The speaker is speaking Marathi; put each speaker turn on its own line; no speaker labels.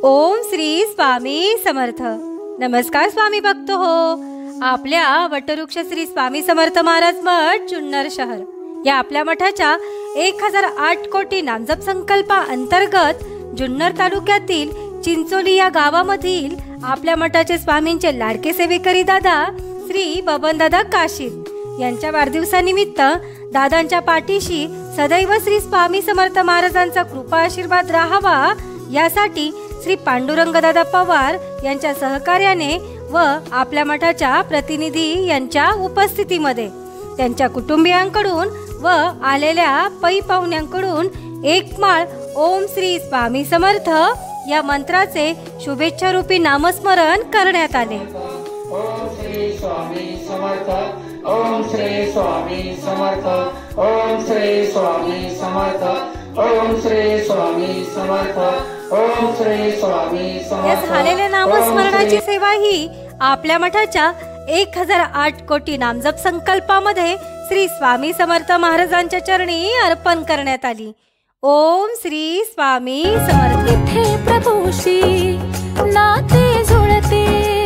ओम श्री स्वामी समर्थ. नमस्कार स्वामी भक्त हो. आपल्या वटवृक्ष श्री स्वामी समर्थ महाराज मठ जुन्नर शहर या आपल्या मठाच्या 1008 कोटी नामजप संकल्पा अंतर्गत जुन्नर तालुक्यातील चिंचोली या गावामधील आपल्या मठाचे स्वामींचे लाडके सेवेकरी दादा श्री बबनदादा काशीद यांच्या वाढदिवसानिमित्त दादांच्या पाठीशी सदैव श्री स्वामी समर्थ महाराजांचा कृपा आशीर्वाद राहावा यासाठी श्री पांडुरंगदादा पवार यांच्या सहकार्याने व आपल्या मठाच्या प्रतिनिधी यांच्या उपस्थितीमध्ये त्यांच्या कुटुंबियांकडून व आलेल्या पै पाहुण्यांकडून एक माळ ओम श्री स्वामी समर्थ या मंत्राचे शुभेच्छा रूपी नामस्मरण करण्यात आले.
ओम श्री स्वामी समर्थ. ओम श्री स्वामी समर्थ. ओम श्री स्वामी समर्थ. ओम श्री स्वामी समर्थ. ओम श्री स्वामी समर्थ.
या झालेल्या नामस्मरणाची सेवा ही आपल्या मठाच्या 1008 कोटी नामजप संकल्पामध्ये श्री स्वामी समर्थ महाराजांच्या चरणी अर्पण करण्यात आली. ओम श्री स्वामी समर्थ.
प्रभूशी नाते जुळते